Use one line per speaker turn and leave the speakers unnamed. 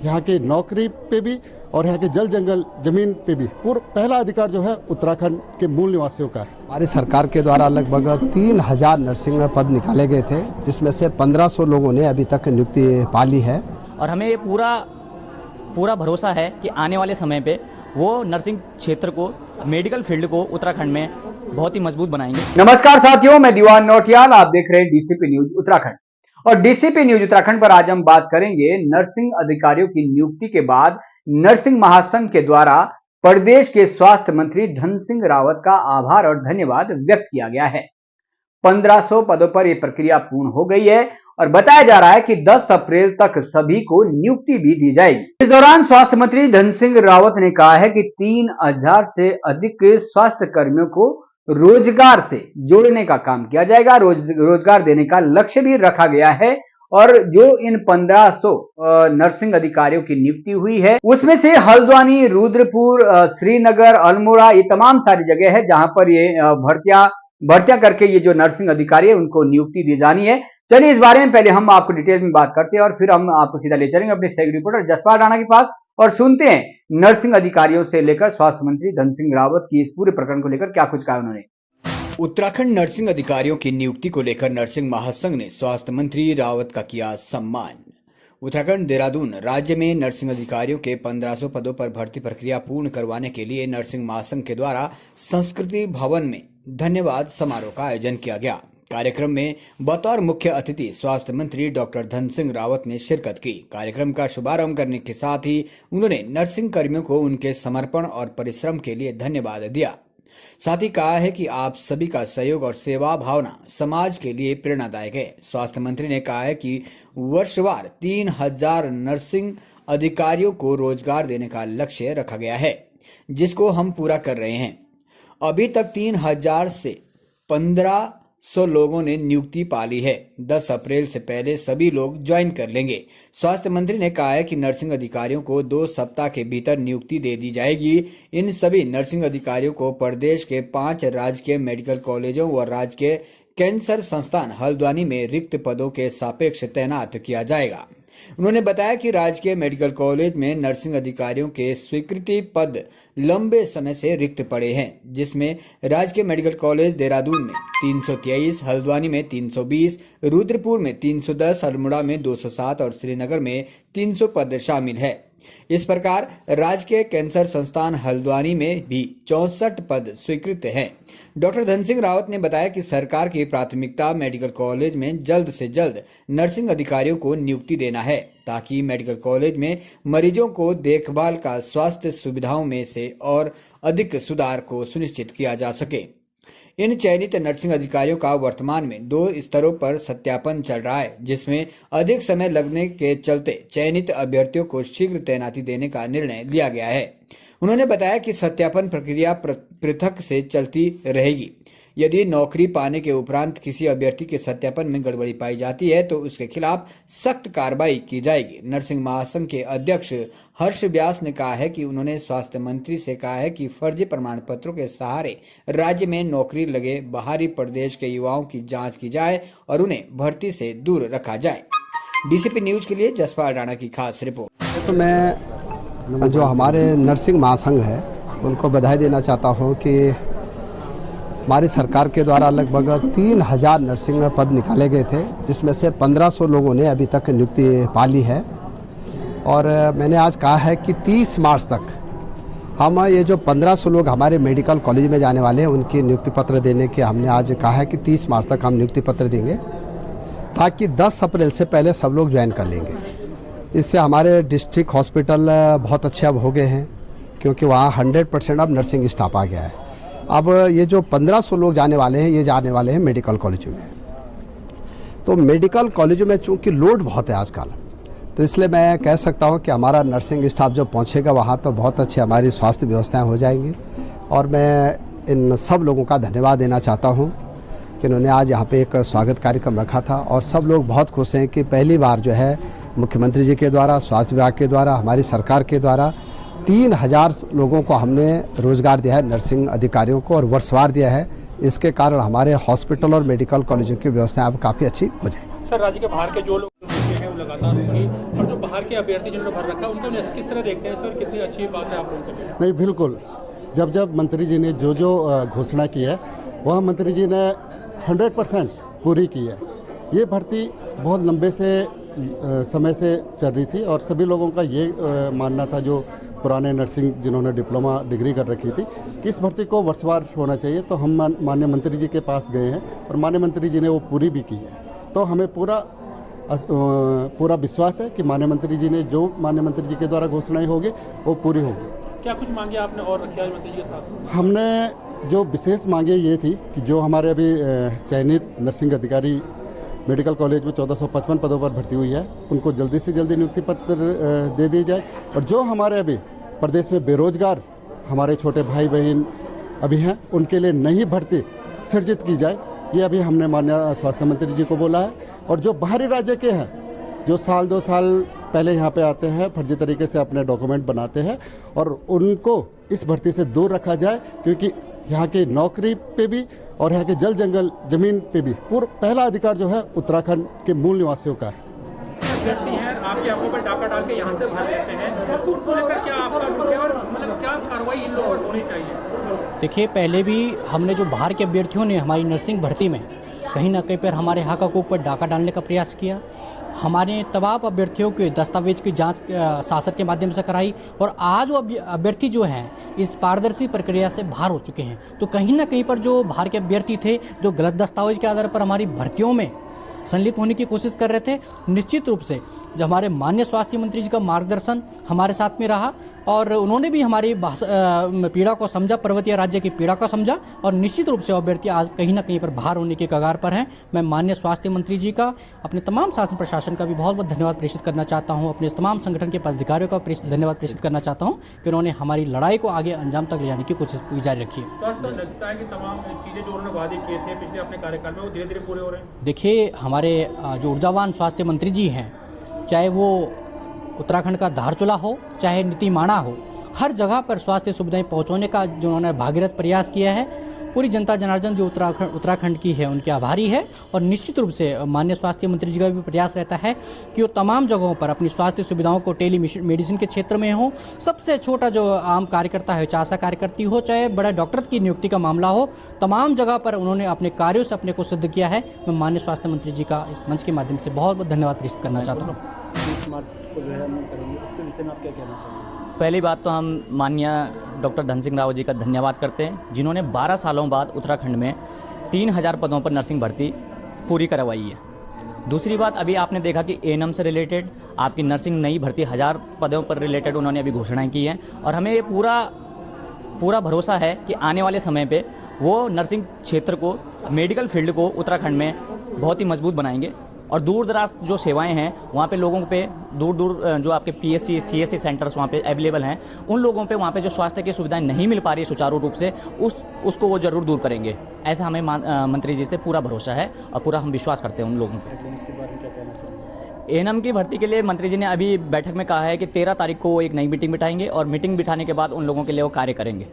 यहाँ के नौकरी पे भी और यहाँ के जल जंगल जमीन पे भी पहला अधिकार जो है उत्तराखंड के मूल निवासियों का है।
हमारी सरकार के द्वारा लगभग 3000 नर्सिंग पद निकाले गए थे, जिसमें से 1500 लोगों ने अभी तक नियुक्ति पा ली है।
और हमें ये पूरा भरोसा है कि आने वाले समय पे वो नर्सिंग क्षेत्र को, मेडिकल फील्ड को उत्तराखंड में बहुत ही मजबूत बनाएंगे।
नमस्कार साथियों, मैं दीवान नौटियाल, आप देख रहे हैं डीसीपी न्यूज उत्तराखंड। और डीसीपी न्यूज उत्तराखंड पर आज हम बात करेंगे नर्सिंग अधिकारियों की नियुक्ति के बाद नर्सिंग महासंघ के द्वारा प्रदेश के स्वास्थ्य मंत्री धन सिंह रावत का आभार और धन्यवाद व्यक्त किया गया है। 1500 पदों पर यह प्रक्रिया पूर्ण हो गई है और बताया जा रहा है कि 10 अप्रैल तक सभी को नियुक्ति भी दी जाएगी। इस दौरान स्वास्थ्य मंत्री धन सिंह रावत ने कहा है कि 3000 से अधिक स्वास्थ्य कर्मियों को रोजगार से जोड़ने का काम किया जाएगा। रोजगार देने का लक्ष्य भी रखा गया है और जो इन 1500 नर्सिंग अधिकारियों की नियुक्ति हुई है उसमें से हल्द्वानी, रुद्रपुर, श्रीनगर, अल्मोड़ा, ये तमाम सारी जगह है जहां पर ये भर्तियां करके ये जो नर्सिंग अधिकारी है उनको नियुक्ति दी जानी है। चलिए इस बारे में पहले हम आपको डिटेल में बात करते हैं और फिर हम आपको सीधा ले चलेंगे अपने सहयोगी रिपोर्टर जसपाल राणा के पास और सुनते हैं नर्सिंग अधिकारियों से लेकर स्वास्थ्य मंत्री धन सिंह रावत की इस पूरे प्रकरण को लेकर क्या कुछ कहा उन्होंने।
उत्तराखंड नर्सिंग अधिकारियों की नियुक्ति को लेकर नर्सिंग महासंघ ने स्वास्थ्य मंत्री रावत का किया सम्मान। उत्तराखंड देहरादून राज्य में नर्सिंग अधिकारियों के 1500 पदों पर भर्ती प्रक्रिया पूर्ण करवाने के लिए नर्सिंग महासंघ के द्वारा संस्कृति भवन में धन्यवाद समारोह का आयोजन किया गया। कार्यक्रम में बतौर मुख्य अतिथि स्वास्थ्य मंत्री डॉक्टर धन सिंह रावत ने शिरकत की। कार्यक्रम का शुभारंभ करने के साथ ही उन्होंने नर्सिंग कर्मियों को उनके समर्पण और परिश्रम के लिए धन्यवाद दिया। साथ ही कहा है कि आप सभी का सहयोग और सेवा भावना समाज के लिए प्रेरणादायक है। स्वास्थ्य मंत्री ने कहा है कि वर्षवार 3000 नर्सिंग अधिकारियों को रोजगार देने का लक्ष्य रखा गया है, जिसको हम पूरा कर रहे हैं। अभी तक 3000 से 1500 लोगों ने नियुक्ति पा ली है। 10 अप्रैल से पहले सभी लोग ज्वाइन कर लेंगे। स्वास्थ्य मंत्री ने कहा है कि नर्सिंग अधिकारियों को 2 सप्ताह के भीतर नियुक्ति दे दी जाएगी। इन सभी नर्सिंग अधिकारियों को प्रदेश के 5 राजकीय मेडिकल कॉलेजों व राजकीय कैंसर संस्थान हल्द्वानी में रिक्त पदों के सापेक्ष तैनात किया जाएगा। उन्होंने बताया कि राजकीय मेडिकल कॉलेज में नर्सिंग अधिकारियों के स्वीकृति पद लंबे समय से रिक्त पड़े हैं, जिसमें राजकीय मेडिकल कॉलेज देहरादून में 323, हल्द्वानी में 320, रुद्रपुर में 310, अल्मोड़ा में 207 और श्रीनगर में 300 पद शामिल है। इस प्रकार राजकीय कैंसर संस्थान हल्द्वानी में भी 64 पद स्वीकृत हैं। डॉक्टर धन सिंह रावत ने बताया कि सरकार की प्राथमिकता मेडिकल कॉलेज में जल्द से जल्द नर्सिंग अधिकारियों को नियुक्ति देना है, ताकि मेडिकल कॉलेज में मरीजों को देखभाल का स्वास्थ्य सुविधाओं में से और अधिक सुधार को सुनिश्चित किया जा सके। इन चयनित नर्सिंग अधिकारियों का वर्तमान में 2 स्तरों पर सत्यापन चल रहा है, जिसमें अधिक समय लगने के चलते चयनित अभ्यर्थियों को शीघ्र तैनाती देने का निर्णय लिया गया है। उन्होंने बताया कि सत्यापन प्रक्रिया पृथक से चलती रहेगी। यदि नौकरी पाने के उपरांत किसी अभ्यर्थी के सत्यापन में गड़बड़ी पाई जाती है तो उसके खिलाफ सख्त कार्रवाई की जाएगी। नर्सिंग महासंघ के अध्यक्ष हर्ष व्यास ने कहा है कि उन्होंने स्वास्थ्य मंत्री से कहा है कि फर्जी प्रमाण पत्रों के सहारे राज्य में नौकरी लगे बाहरी प्रदेश के युवाओं की जांच की जाए और उन्हें भर्ती से दूर रखा जाए। डीसीपी न्यूज के लिए जसपाल राणा की खास रिपोर्ट।
तो मैं जो हमारे नर्सिंग महासंघ है उनको बधाई देना चाहता हूँ कि हमारी सरकार के द्वारा लगभग 3000 नर्सिंग पद निकाले गए थे, जिसमें से 1500 लोगों ने अभी तक नियुक्ति पा ली है। और मैंने आज कहा है कि 30 मार्च तक हम ये जो 1500 लोग हमारे मेडिकल कॉलेज में जाने वाले हैं उनकी नियुक्ति पत्र देने के हमने आज कहा है कि 30 मार्च तक हम नियुक्ति पत्र देंगे, ताकि 10 अप्रैल से पहले सब लोग ज्वाइन कर लेंगे। इससे हमारे डिस्ट्रिक्ट हॉस्पिटल बहुत अच्छे अब हो गए हैं, क्योंकि वहाँ 100% अब नर्सिंग स्टाफ आ गया है। अब ये जो 1500 लोग जाने वाले हैं, ये जाने वाले हैं मेडिकल कॉलेजों में। तो मेडिकल कॉलेजों में चूँकि लोड बहुत है आजकल, तो इसलिए मैं कह सकता हूँ कि हमारा नर्सिंग स्टाफ जब पहुँचेगा वहाँ तो बहुत अच्छी हमारी स्वास्थ्य व्यवस्थाएं हो जाएंगी। और मैं इन सब लोगों का धन्यवाद देना चाहता हूँ कि इन्होंने आज यहाँ पे एक स्वागत कार्यक्रम रखा था और सब लोग बहुत खुश हैं कि पहली बार जो है मुख्यमंत्री जी के द्वारा, स्वास्थ्य विभाग के द्वारा, हमारी सरकार के द्वारा 3000 लोगों को हमने रोजगार दिया है, नर्सिंग अधिकारियों को, और वर्षवार दिया है। इसके कारण हमारे हॉस्पिटल और मेडिकल कॉलेजों की व्यवस्था अब काफ़ी अच्छी हो जाएगी।
सर, राज्य के बाहर के जो लोग लगातार होगी, और जो बाहर के अभ्यर्थी जिन्होंने भर रखा है उनको किस तरह देखते हैं सर, कितनी अच्छी बात है आप लोगों के लिए?
नहीं, बिल्कुल। जब जब मंत्री जी ने जो जो घोषणा की है वह मंत्री जी ने 100% पूरी की है। ये भर्ती बहुत लंबे से समय से चल रही थी और सभी लोगों का ये मानना था, जो पुराने नर्सिंग जिन्होंने डिप्लोमा डिग्री कर रखी थी, कि इस भर्ती को वर्षवार होना चाहिए। तो हम माननीय मंत्री जी के पास गए हैं और माननीय मंत्री जी ने वो पूरी भी की है। तो हमें पूरा विश्वास है कि माननीय मंत्री जी ने जो माननीय मंत्री जी के द्वारा घोषणाएं होगी वो पूरी होगी।
क्या कुछ मांगे आपने और रखी आज मंत्री जी के साथ?
हमने जो विशेष मांगे ये थी कि जो हमारे अभी चयनित नर्सिंग अधिकारी मेडिकल कॉलेज में 1455 पदों पर भर्ती हुई है, उनको जल्दी से जल्दी नियुक्ति पत्र दे दी जाए, और जो हमारे अभी प्रदेश में बेरोजगार हमारे छोटे भाई बहन अभी हैं उनके लिए नई भर्ती सृजित की जाए। ये अभी हमने माननीय स्वास्थ्य मंत्री जी को बोला है। और जो बाहरी राज्य के हैं, जो साल 2 साल पहले यहाँ पे आते हैं, फर्जी तरीके से अपने डॉक्यूमेंट बनाते हैं, और उनको इस भर्ती से दूर रखा जाए, क्योंकि यहाँ की नौकरी पे भी और यहाँ के जल जंगल जमीन पे भी पहला अधिकार जो है उत्तराखंड के मूल निवासियों का है।
अभ्यर्थी हैं, आपके आंखों पर डाका डाल के यहाँ से भर देते हैं, तो उनको लेकर क्या आपका रुख है और मतलब क्या कार्रवाई इन लोगों पर होनी चाहिए?
देखिए, पहले भी हमने जो बाहर के अभ्यर्थियों ने हमारी नर्सिंग भर्ती में कहीं ना कहीं पर हमारे हक के ऊपर डाका डालने का प्रयास किया। हमारे तमाम अभ्यर्थियों के दस्तावेज की जांच शासन के माध्यम से कराई, और आज वो अभ्यर्थी जो हैं इस पारदर्शी प्रक्रिया से बाहर हो चुके हैं। तो कहीं ना कहीं पर जो बाहर के अभ्यर्थी थे, जो गलत दस्तावेज के आधार पर हमारी भर्तियों में संलिप्त होने की कोशिश कर रहे थे, निश्चित रूप से जो हमारे माननीय स्वास्थ्य मंत्री जी का मार्गदर्शन हमारे साथ में रहा, और उन्होंने भी हमारी पीड़ा को समझा, पर्वतीय राज्य की पीड़ा को समझा, और निश्चित रूप से अभ्यर्थी आज कहीं ना कहीं पर बाहर होने के कगार पर हैं। मैं माननीय स्वास्थ्य मंत्री जी का, अपने तमाम शासन प्रशासन का भी बहुत बहुत धन्यवाद प्रेषित करना चाहता हूँ। अपने तमाम संगठन के पदाधिकारियों का धन्यवाद प्रेषित करना चाहता हूँ कि उन्होंने हमारी लड़ाई को आगे अंजाम तक ले जाने की कोशिश जारी रखी है।
स्वास्थ्य लगता है कि तमाम चीज़ें जो उन्होंने वादे किए थे पिछले अपने कार्यकाल में वो धीरे धीरे पूरे हो रहे हैं।
देखिए, हमारे जो ऊर्जावान स्वास्थ्य मंत्री जी हैं, चाहे वो उत्तराखंड का धारचूला हो, चाहे नीतीमाणा हो, हर जगह पर स्वास्थ्य सुविधाएं पहुंचाने का जो उन्होंने भागीरथ प्रयास किया है, पूरी जनता जनार्दन जो उत्तराखंड की है उनके आभारी है। और निश्चित रूप से माननीय स्वास्थ्य मंत्री जी का भी प्रयास रहता है कि वो तमाम जगहों पर अपनी स्वास्थ्य सुविधाओं को टेली मेडिसिन के क्षेत्र में हो, सबसे छोटा जो आम कार्यकर्ता है, चाहे आशा कार्यकर्ती हो, चाहे बड़ा डॉक्टर की नियुक्ति का मामला हो, तमाम जगह पर उन्होंने अपने कार्यों से अपने को सिद्ध किया है। मैं माननीय स्वास्थ्य मंत्री जी का इस मंच के माध्यम से बहुत बहुत धन्यवाद प्रेषित करना चाहता हूँ।
पहली बात तो हम माननीय डॉक्टर धन सिंह रावत जी का धन्यवाद करते हैं, जिन्होंने 12 सालों बाद उत्तराखंड में 3000 पदों पर नर्सिंग भर्ती पूरी करवाई है। दूसरी बात, अभी आपने देखा कि एएनएम से रिलेटेड आपकी नर्सिंग नई भर्ती 1000 पदों पर रिलेटेड उन्होंने अभी घोषणाएं की हैं, और हमें ये पूरा भरोसा है कि आने वाले समय पे वो नर्सिंग क्षेत्र को, मेडिकल फील्ड को उत्तराखंड में बहुत ही मजबूत बनाएंगे। और दूर दराज जो सेवाएं हैं वहाँ पे लोगों पे दूर जो आपके पीएससी सीएससी सेंटर्स वहाँ पे अवेलेबल हैं, उन लोगों पे वहाँ पे जो स्वास्थ्य की सुविधाएं नहीं मिल पा रही सुचारू रूप से, उसको वो जरूर दूर करेंगे। ऐसा हमें मंत्री जी से पूरा भरोसा है और पूरा हम विश्वास करते हैं उन लोगों पर। एएनएम की भर्ती के लिए मंत्री जी ने अभी बैठक में कहा है कि 13 तारीख को वो एक नई मीटिंग बिठाएंगे, और मीटिंग बिठाने के बाद उन लोगों के लिए वो कार्य करेंगे।